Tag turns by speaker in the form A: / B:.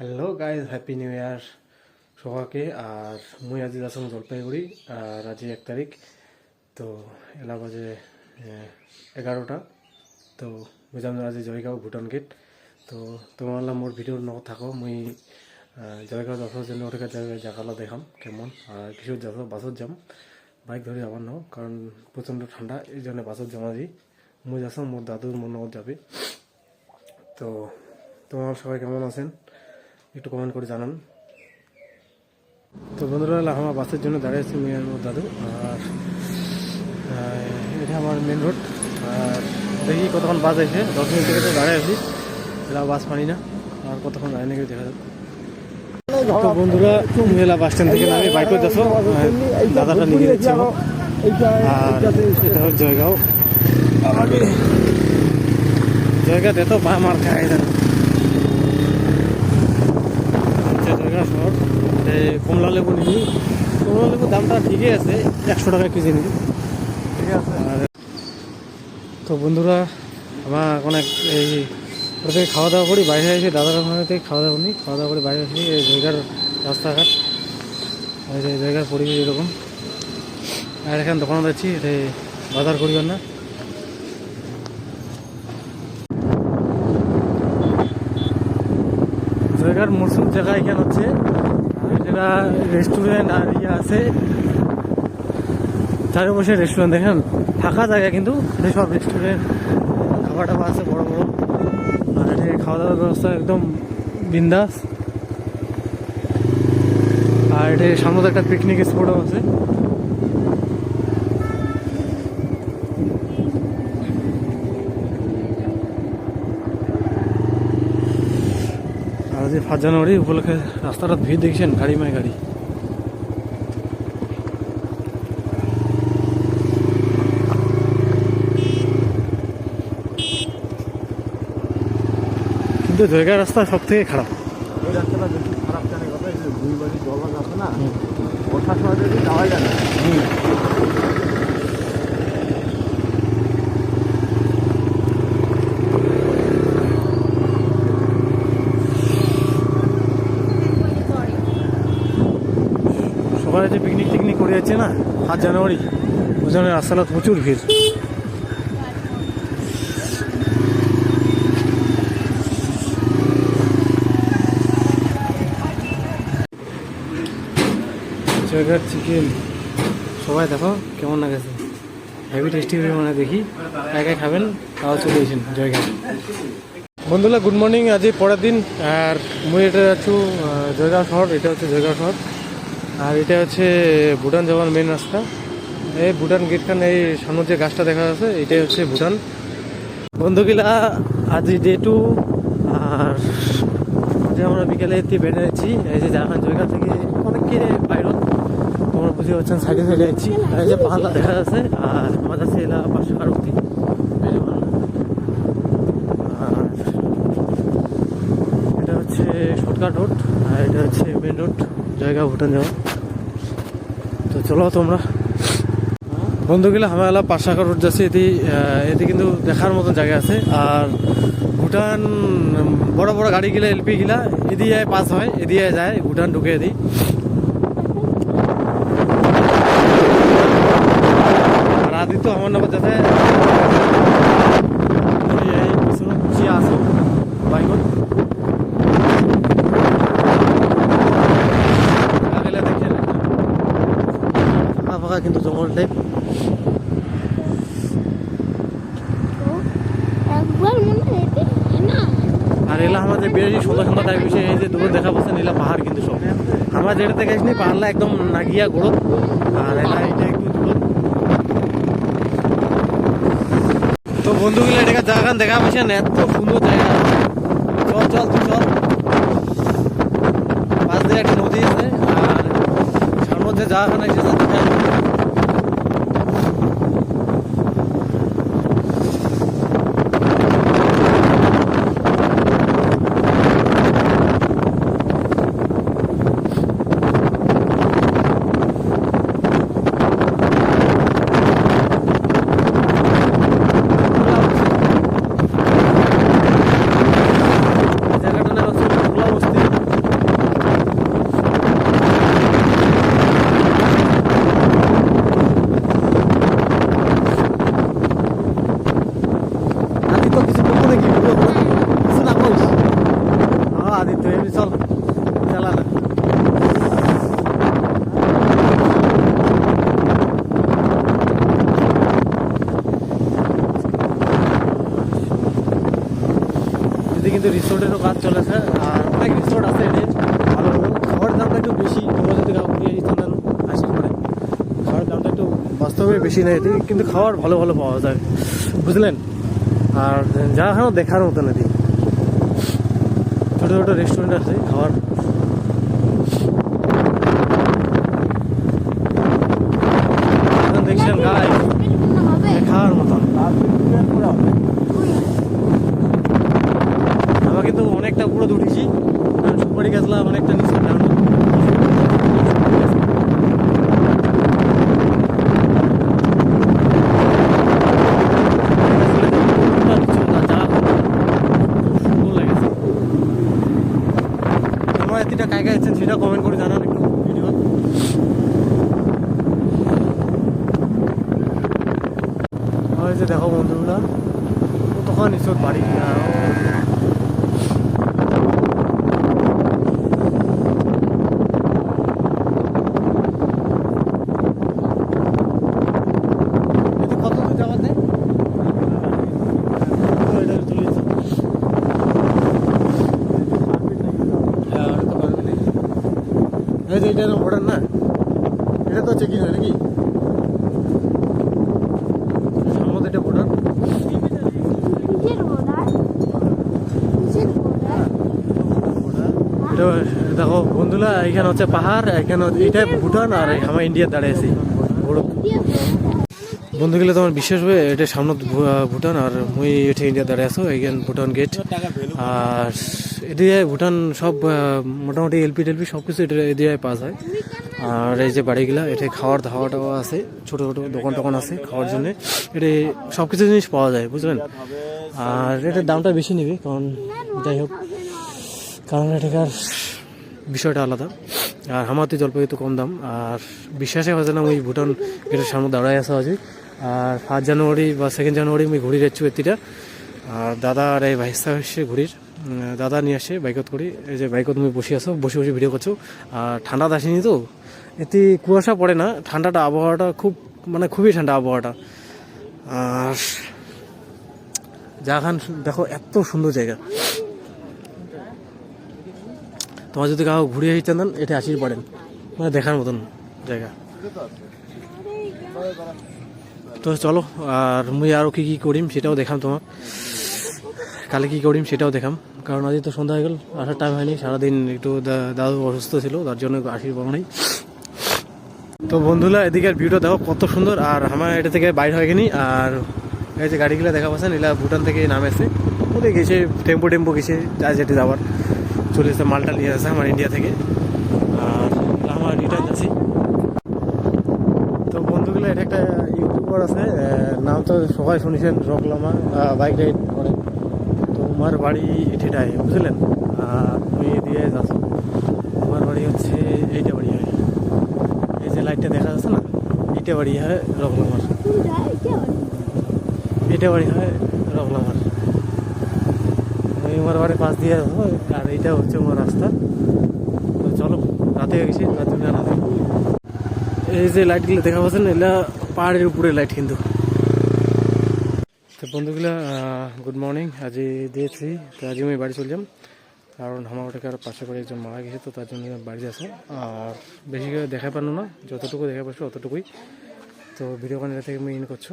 A: Hello guys, happy new year সবাইকে। আর মুই আজি যাচ্ছি জলপাইগুড়ি। আর আজি 1 তারিখ, তো এলা বাজে 11টা। তো বুঝলাম আজি জয়গাঁও ভুটান গেট। তো তোমার মোর ভিডিওর ন থাকো, মুই জয়গাঁও যাওয়ার জন্য ওটাকে জায়গাটা দেখাম কেমন। আর কিছু যাবো বাসত যাম, বাইক ধরে যাবার নাও, কারণ প্রচণ্ড ঠান্ডা, এই জন্য বাসত যাম আজি। মুই যাচ্ছ, মোর দাদুর মোর লগত যাবে। তো তোমার সবাই কেমন আছেন একটু কমেন্ট করে জানান। তো বন্ধুরা, আমার বাসের জন্য দাঁড়িয়েছি আমি আর মোর দাদু। আর এটা আমার মেন রোড। আর দেখি কতক্ষণ বাস এসে, 10 মিনিট থেকে তো দাঁড়িয়ে আছি, এলা বাস পানি না, আর কতক্ষণ দাঁড়িয়ে নাকি দেখা যাবে। তো বন্ধুরা, মেলা বাস স্ট্যান্ড থেকে নামে বাইকে যাচ্ছ, দাদাটা নিয়ে যাচ্ছে। আর এটা হচ্ছে জয়গাঁও। জয়গাঁতে তো বা মার খায় জানো, জয়গাঁও শহর। কমলা লেবু নিবি, কমলা লেবুর দামটা ঠিকই আছে, 100 টাকা কেজি নিবি, ঠিক আছে। আর তো বন্ধুরা, আমার এখন এই ওটা থেকে খাওয়া দাওয়া করি, বাইরে এসে দাদার ওখানে থেকে খাওয়া দাওয়া করি, করে বাইরে আসি। এই জায়গার রাস্তাঘাট, এই জায়গার পরিবেশ এরকম। আর এখানে দোকানে যাচ্ছি, এটা বাজার করিবার না। জায়গার মরসুম জায়গা এখানে হচ্ছে, যেটা রেস্টুরেন্ট আর ইয়ে আছে চারিপাশে রেস্টুরেন্ট দেখেন, ফাঁকা জায়গা কিন্তু সব রেস্টুরেন্ট, খাবার টাবার আছে বড় বড়। আর এটা খাওয়া দাওয়ার ব্যবস্থা একদম বিন্দাস। আর এটা সামনে একটা পিকনিক স্পটও আছে। আর যে 5 জানুয়ারি উপলক্ষে রাস্তাটা ভিড় দেখছেন, গাড়ি মায় গাড়ি। কিন্তু জায়গার রাস্তা সব থেকে খারাপ।
B: ওই রাস্তাটা বেশি খারাপ জানে কথা, এই যে দুই বাড়ি জল আছে না, বর্ষার সময় যদি যাওয়াই যায় না।
A: সবাই যে পিকনিক টিকনিক করে যাচ্ছে না 5 জানুয়ারি, ওই জন্য রাস্তাটা প্রচুর ভিড়। জয়গাঁর চিকেন সবাই দেখো কেমন লাগেছে, হেভি টেস্টি মানে। দেখি একাই খাবেন, তাও চলে এসেছেন জয়গাঁ। বন্ধুরা, গুড মর্নিং। আজ পরের দিন, আর মুই এটা যাচ্ছি জয়গাঁও শহর। এটা হচ্ছে জয়গাঁও শহর, আর এটা হচ্ছে ভুটান যাওয়ার মেন রাস্তা। এই ভুটান গেটখান, এই সামনে যে গাছটা দেখা যাচ্ছে, এটাই হচ্ছে ভুটান। বন্ধুগুলা, আজ ডে 2। আর যে আমরা বিকেলে বেরিয়েছি, এই যে জাহান জয়গাঁ থেকে অনেককে বাইর, তোমরা বুঝতে পারছেন, সাইডে সাইডে যাচ্ছি। আর এই যে পাহাড়টা দেখা যাচ্ছে, আর আমার কাছে এলা 5 টাকার অব্দি। আর এটা হচ্ছে শর্টকাট রোড, আর এটা হচ্ছে মেন রোড জয়গাঁও ভুটান যাওয়া। তো চলো তোমরা বন্ধুগুলা, আমার এলা 5 টাকার রোড যাচ্ছে। এতে কিন্তু দেখার মতন জায়গা আছে। আর ভুটান বড় বড় গাড়ি গিলা, এলপি গিলা এদিকে পাস হয়, এদিকে যায় ভুটান, ঢুকে এদি। আর আদি তো আমার নগর যাতে খুশি আসো বাইকত দেখে ফাঁকা ফাঁকা, কিন্তু জঙ্গল টাইপ। আর এলা আমাদের বেরিয়ে সন্ধ্যা সন্ধ্যা টাইপ এসে, এই যে দূরে দেখা পাচ্ছে এলা পাহাড়, কিন্তু সব আমরা যেটা দেখে আসিনি, পাহাড়লা একদম নাগিয়া গোড়ত। আর এলা এটা একটু দূরত। তো বন্ধুগুলো, এটা জায়গা দেখা পাচ্ছে না, এত সুন্দর জায়গা। চল চল তুই চল। পাশ দিয়ে একটা নদী আছে, আর সামনে যে জায়গাখানা এসেছে দেখা জায়গাটার নাম হচ্ছে ভোলা বস্তি। চল চালা না কিন্তু রিসোর্টেরও কাজ চলেছে আর অনেক রিসোর্ট আছে এখানে ভালো ভালো খাওয়ার দামটা একটু বেশি তোমরা যদি ঘুরিয়ে দিতাম আসি করে খাওয়ার দামটা একটু বাস্তবে বেশি নেই এদিকে কিন্তু খাওয়ার ভালো ভালো পাওয়া যায় বুঝলেন আর যা এখনও দেখার মতন এদিকে ছোটো ছোটো রেস্টুরেন্ট আছে খাওয়ার দেখছেন গায়ে খাওয়ার মতন আমরা কিন্তু অনেকটা পুরো উঠেছি কারণ সুপারি গাছলা অনেকটা নিচে কারণ আমার এতিটা কায় কায় সেটা কমেন্ট করে জানান একটু ভিডিও যে দেখো বন্ধুরা তখন নিশ্চয় বাড়ি কত দূর যাওয়া যায় এটা বর্ডার না এটা তো চেকিং হয় নাকি সম্ভবত এটা বর্ডার এটা দেখো বন্ধুরা এখানে হচ্ছে পাহাড় এখানে এটা ভুটান আর আমার ইন্ডিয়ার দাঁড়িয়ে আছি বন্ধুগুলো তোমার বিশেষ হবে এটা সামনে ভুটান আর মুই এটা ইন্ডিয়া দাঁড়িয়ে আছো এখানে ভুটান গেট আর এদিকে ভুটান সব মোটামুটি এলপি টেলপি সব কিছু এটা এদিকে পাওয়া যায় আর এই যে বাড়িগুলা এটা খাওয়ার ধাওয়াটাও আছে ছোটো ছোটো দোকান টোকান আছে খাওয়ার জন্য এটা সব কিছু জিনিস পাওয়া যায় বুঝলেন আর এটার দামটা বেশি নেবে কারণ যাই হোক কারণ এটাকার বিষয়টা আলাদা আর আমার তো জলপাই তো কম দাম আর বিশ্বাসে হয়েছে না ওই ভুটান গেটের সামনে দাঁড়ায় আসা আছে আর 1 জানুয়ারি বা 2 জানুয়ারি আমি ঘুরি যাচ্ছি এতিটা আর দাদা আর এই ভাইসা এসে ঘুরির দাদা নিয়ে আসে বাইকত করি এই যে বাইকত তুমি বসে আসো বসে বসে ভিডিও করছো আর ঠান্ডা আসেনি তো এতে কুয়াশা পড়ে না ঠান্ডাটা আবহাওয়াটা খুব মানে খুবই ঠান্ডা আবহাওয়াটা আর জায়গা দেখো এত সুন্দর জায়গা তোমার যদি কাউ ঘুরিয়ে আসতে দেন এটা আসির পড়েন মানে দেখার মতন জায়গা তো চলো আর মুই আরও কী কী করিম সেটাও দেখাম তোমার কালে কী করিম সেটাও দেখাম কারণ আজ তো সন্ধ্যা হয়ে গেল আসার টাইম হয়নি সারাদিন একটু দাদু অসুস্থ ছিল তার জন্য আসির পাবো নাই তো বন্ধুরা এদিকের ভিউটা দেখো কত সুন্দর আর আমার এটা থেকে বাইর হয়ে গেনি আর এই যে গাড়িগুলো দেখা পাচ্ছেন এগুলা ভুটান থেকে নামেছে ওদের গেছে টেম্পো গেছে যা যেতে যাওয়ার চলে এসে মালটা নিয়ে আসে আমার ইন্ডিয়া থেকে আর আমার রিটার্ন আছি তো বন্ধুগুলো এটা একটা ইউটিউবার আছে নাম তো সবাই শুনেছেন রকলামা বাইক রাইড করে তো আমার বাড়ি এটাই বুঝলেন আর তুমি দিয়ে যাচ্ছ আমার বাড়ি হচ্ছে এইটা বাড়ি হয় এই যে লাইটটা দেখা যাচ্ছে না এইটা বাড়ি হয় রকলামার এটা বাড়ি হয় রকলামার আমার বাড়ির পাশ দিয়ে আর এইটা হচ্ছে আমার রাস্তা তো চলো রাতে গেছি রাতে জানাতে এই যে লাইটগুলো দেখা পাচ্ছেন এগুলা পাহাড়ের উপরে লাইট কিন্তু তো বন্ধুগুলা গুড মর্নিং আজ দিয়েছি তো আজ আমি বাড়ি চলে যাম কারণ আমার ওটাকে আর পাশে করে একজন মারা গেছে তো তার জন্য বাড়ি আসো আর বেশি করে দেখা পারলো না যতটুকু দেখা পাচ্ছ অতটুকুই তো ভিডিও ক্যামেরা থেকে আমি ইন করছো